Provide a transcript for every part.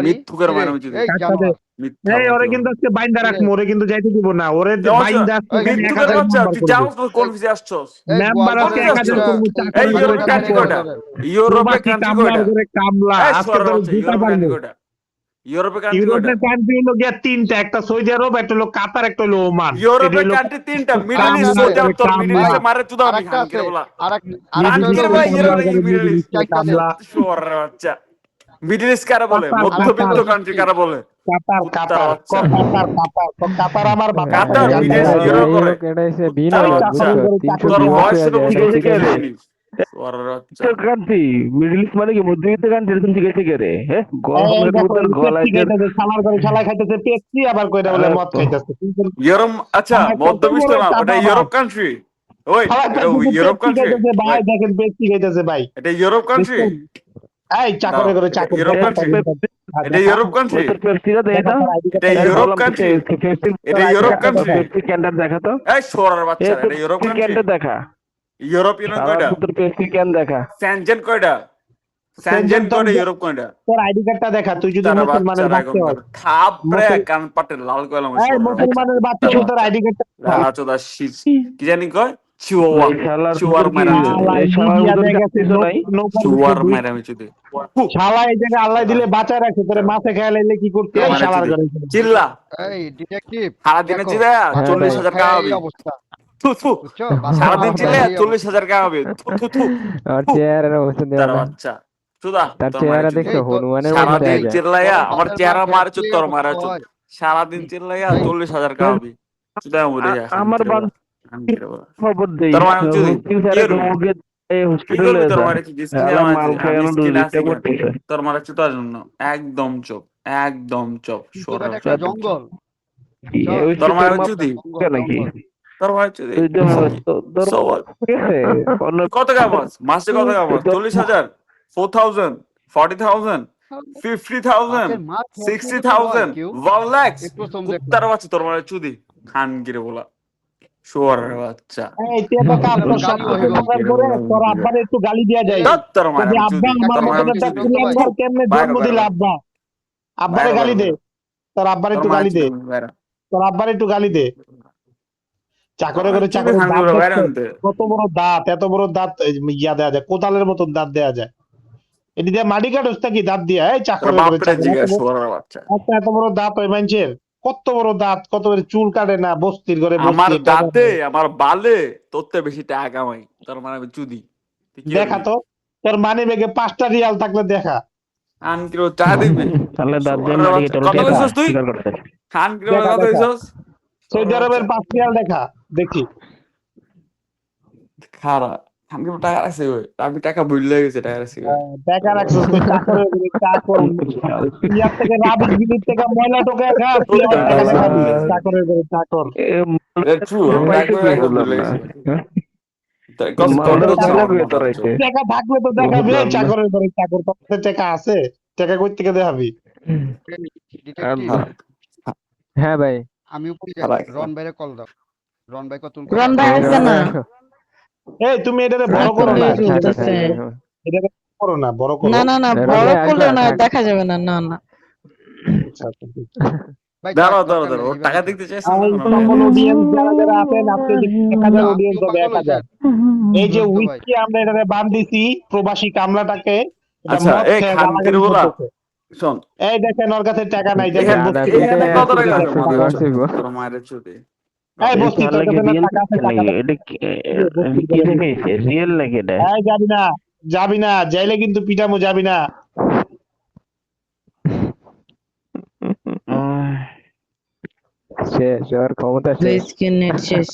মিথ্যুকের মানে যদি এই ওরে কিন্তু আজকে বাইন্দা রাখবো, ওরে কিন্তু যাইতে দিব না, ওরে বাইন্দা আজকে এখানে মিথ্যুকের 1000 বাচ্চা, নাম্বার তুই করবো। যাও কোন ভিসে আসছস? মেম্বার কোন আজকে ভিসে 1000 আসছস? করবো, এই চাকরের ঘরে ইউরোপে কান্ট্রি চাকর, কয়টা? ইউরোপে প্রবাসী কান্ট্রি কামলার কয়টা? ঘরে কামলা, এই আজকে সোয়ার তোর বাচ্চা, জুতা ইউরোপে কান্ট্রি পারবো। কয়টা? ইউরোপে কান্ট্রি কয়টা? ইউরোপের কান্ট্রি হলো গিয়া 3টা, একটা সৌদি আরব, একটা হলো কাতার, একটা হলো ওমান। এটা ইউরোপের হলো কান্ট্রি 3টা, মিডল ইস্ট, কামলার সৌদি আরব, ঘরে তোর মিডল কামলা, ইস্টে মারে চুদা আমি আরেকটা আছে, খানকিরে বলা। আরেকটা মিডিল হলো খানকির ইস্টে ভাই কামলার ইউরোপে ঘরে, মিডল মিডিল ইস্ট। ইস্টে কামলা। সোয়ার বাচ্চা, মিডল ইস্ট কারা বলে? কাতার, মধ্যবিত্ত কাতার, কান্ট্রি কারা বলে? কাতার, কুত্তার কাতার, বাচ্চা। কাতার, কাতার, কাতার আমার বাপের কাতার বাড়ি, আমি বিদেশ যাই। ইউরো করে। হোক, এটা হচ্ছে কুত্তার এই বিনোদন, বাচ্চা, বুঝছো? চাকরের ঘরে চাকর, 320 তোর বছর বয়স শুনে আগে এটা বুঝতে শিখে পারছি রে। জিনিস। সোয়ার বাচ্চা। কান্ট্রি মিডল ইস্ট মানে কি মধ্যবিত্ত কান্ট্রি, এরকম জিজ্ঞেস করে হ্যাঁ, এই গরমের দেখো মধ্যে পেপসি গলায় যে খাইতেছে, শালার ঘরে শালা খাইতেছে পেপসি, আবার কইরা বলে মদ খাইতেছে। ইউরোপ, আচ্ছা শালা কত মধ্যবিষ্ট বড় না, ওটা চাঁদাবাজ। Europe country. ওই শালা এটা খাইতেছে ইউরোপ পেপসি কান্ট্রি। খাইতেছে ভাই, ওই দেখেন পেপসি খাইতেছে ভাই। এটা ইউরোপ কান্ট্রি। দেখছেন? এই দাঁড়াও, চাকরের ঘরে এটা চাকর, ইউরোপ দেখা কান্ট্রি। এটা দেখা ইউরোপ কান্ট্রি। তোর পেপসিটা দে দেখা না, তোর আইডি এটা কার্ডটা দেখা, ইউরোপ বললাম তো কান্ট্রি। পেপসি, এটা তোর আইডি ইউরোপ কার্ডটা কান্ট্রি। দেখা। পেপসি ক্যানটা দেখা তো, এই সোয়ার এ বাচ্চা, এটা ইউরোপ পেপসি কান্ট্রি। ক্যানটা দেখা, ইউরোপ ইউনিয়ন সারা কয়টা? তোর পেপসি ক্যান দেখা। স্যানজেন কয়টা? স্যানজেন সেনজেন, তোর কয়টা? ইউরোপ কয়টা? তোর আইডি কার্ডটা দেখা, তুই যদি কুত্তার মুসলমানের বাচ্চারা বাচ্চা এখনকার হয়। থাপড়ে মুসল কান পাটে লাল কয়লাম এই সোয়ার বাচ্চা। মুসলমানের বাচ্চা, কুত্তার তুই তোর বাচ্চা, আইডি কার্ডটা দেখা। লালা চোদা শীষ, কি জানি কয়, চিওয়া, এই শালার চিওয়ার ভিতর কি, মারামি চোদে, শালা এই শালার লিবিয়া ভিতর দিয়ে গেছে, কিছু নাই। নৌকার চিওয়ার ভিতরে। মারামি চোদে। শালা এই জায়গায় আল্লাহ দিলে বাঁচায় রাখছে, তোরে মাছে খেয়ে লাইলে কি করতে, এই মারা শালার চোদে ঘরে। চিল্লা। এই ডিটেকটিভ, সারাদিনে দেখো চিল্লা হ্যাঁ ভাই। 40,000 খায় টাকা এই হবে। অবস্থা, থু থু। বুঝছো? বাচ্চা সারাদিন মানুষ চিল্লা খায় এই অবস্থা। 40,000 টাকা হবে। থু থু থু। আর থু। চেহারার অবস্থা দেওয়া কুত্তার না, বাচ্চা চোদা, তার তোর মারা চেহারা চোদে। দেখছো এই হনুমানের মতো সারাদিন দেখা এই যায়। চিল্লাইয়া গরম আমার ভাতের মার চেহারা খেয়ে মারা চোদ, কি তোর মারা অবস্থা চোদ। হয়? সারাদিন চিল্লাইয়া এই 40,000 টাকা হবে। চোদা মরে যায় আমার খানকিরে বলা। বান্ধবীর খানকিরে বলা। খবর দেই, তোর মারা চোদে হোস্টেল কি স্যারে করবি? তোমাকে কি হসপিটালে করবি? তোর আছে, মারা কি স্কিন এরা মারা? মাল খায় আমি না, স্কিন ডিস্টার্ব আছি কেন? করতেছে। তোর মারা চোদার জন্য একদম চোপ, একদম চোপ, কিন্তু সরের এটা একটা একদম চোপ। জঙ্গল, বুঝছো? তোর তোর মারা মা এটা চুদি, জঙ্গল নাকি, জঙ্গল। তোর মারা চুদি তুই তোর সো what? ঠিক আছে অন্য কত কামাস মাসে? কত কামাস? 40,000, 4,000, 40,000, 50,000, বাতের মার খেয়ে কি এরকম হয় 60,000, কেউ? 1 lakhs? একটু শ্রম দেখলাম। কুত্তার বাচ্চা, তোর মারা চুদি খান গিরে বলা, শুয়ারের বাচ্চা। এই তুই একটা কাজ এটা তো কর, গালি সবকিছু হইলো। করার পরে তোর আব্বারে একটু গালি দিয়া যায়। ধর তোর মারা যে আমি আব্বা চুদি, আমার তোর মারা মতন আমি একটা চুদি। কুলাঙ্গার কেমনে বাইরে জন্ম বাইরে দিলে বাইরে আব্বা। আব্বারে বাইরে গালি বাইরে দে, বাইরে তোর আব্বারে তোর একটু মারা গালি চুদি দে, বাইরে। তোর আব্বারে একটু গালি দে। তোর চাকরে মারা করে চুদি চাকরের খান দাঁত গুলো বাইরে দেখছো, আনতে। কত বড় দাঁত, এত বড় দাঁত, ইয়া দেওয়া যায়, কোদালের মতন দাঁত দেওয়া যায়। এটি দিয়ে মাটি কাটস নাকি দাঁত দিয়া? এই তোর চাকরের করে বাপরে চাকর, জিজ্ঞাসা, শুয়ারের বাচ্চা। এত বড় দাঁত হয় মানুষের, কত বড় দাঁত, কত বড় চুল কাটে না, বস্তির ঘরে আমার বস্তি টাকা দাঁতে, নেই। আমার বালে তোর থেকে বেশি টাকা কামাই, তোর মানে আমি চুদি। তুই কি দেখা করবি? তো, তোর মানি ব্যাগে 5টা রিয়াল থাকলে দেখা। খান কিলো টাকা দিবি? তাহলে দাঁত দিয়ে শুয়ারের মারি বাচ্চা, টলে কত টেকা কইছস তুই? স্বীকার করতে। খান কিলো দেখা কত দেখা, কইছস? সৌদি শুয়ারের আরবের বাচ্চা 5 রিয়াল দেখা, দেখি। খারা। খান কিলো টাকা রাখছে ওই, আমি টাকা ভুলে গেছে টাকা রাখছি ওই। দেখা রাখছিস তুই চাকরের ঘরে চাকর, ইয়ার থেকে রাবিশ বিলির থেকে ময়লা টোকে খা, তুই আমার টাকা দেখাবি, চাকরের ঘরে চাকর। ট্রু, আমি টাকা পাইছো করে কই রাখা বললাম ভুলে না, গেছি। হ্যাঁ? তোর মালটা তো ছিল পাইলা আমার কই মাথার তোরাইতে, চোখ। টাকা থাকলে তো দেখাবি, এই বুঝলাম না। চাকরের ঘরে চাকর, তোর কাছে টাকা আছে, টাকা কই থেকে দেখাবি? ডিটেকটিভ, আল্লাহ। হ্যাঁ ভাই। আমি উপরে যাই, খারা রন ভাইরে কল দাও। রন ভাই কতক্ষণ কল রন দাও। ভাই এই আছে রন না? ভাই আসো। এই তুমি এটারে বড় রাত করো না, হয়ে ঠিক আছে? চলতেছে। এটাকে করো না, বড় করো। না না না, রন বড় ভাই আসবা, করলেও না, থাক। দেখা যাবে না, না না। আচ্ছা, আচ্ছা, ঠিক ভাই থাক, দাঁড়াও দাঁড়াও দরকার দাঁড়াও, নেই ওর টাকা এইভাবে থাক। দেখতে চাইছেন না আর কোনো সকল অডিয়েন্স যারা যারা আছেন, আজকে দেখি 1000 অডিয়েন্স আপনিও হবে, পাগল 1000। হয়েছেন। এই যে ধৈর্য ভাই, উইস্কি আমরা এটারে বান দিছি, প্রবাসী কামলাটাকে, এটা আচ্ছা মদ এই খেয়ে খান গালাগালি কিরবলা করতেছে। শোন, এই দেখেন ওর কাছে টাকা নাই, দেখেন এখানে গাদা বস্তি করে পিঠে এখানে টাকা কত বস্তি টাকা করে আছে 100 মাত্র? ভিউয়ার্স হইব। তোর মায়ের চুদি। এই এই বস্তি, তোর শালাকে কাছে না রিয়েল টাকা আছে, টাকা নাকি, দেখ। এটা বস্তির কি করে দিচ্ছি। দেখাইছে, রিয়েল নাকি এটা? এই যাবি না, যাবি না, যাইলে কিন্তু পিটামো, যাবি না। শেষ, ওর ক্ষমতা শেষ। হুইস্কি নেট শেষ।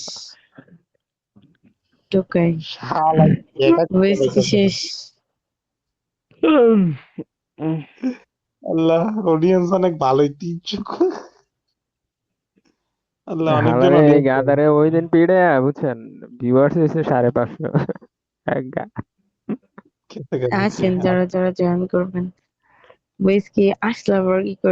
টোকাই। শালা এটা কি হুইস্কি বলতেছে? শেষ। আল্লাহ, অডিয়েন্স অনেক ভালোই, 300। আল্লাহ, অনেকজন হালারে এই অডিয়েন্স। গাদারে ওই দিন পিড়ে বুঝছেন, ভিউয়ার্স হয়েছে 550 এক গা। আসেন যারা যারা জয়েন করবেন। হুইস্কি আসলে আবার কি করে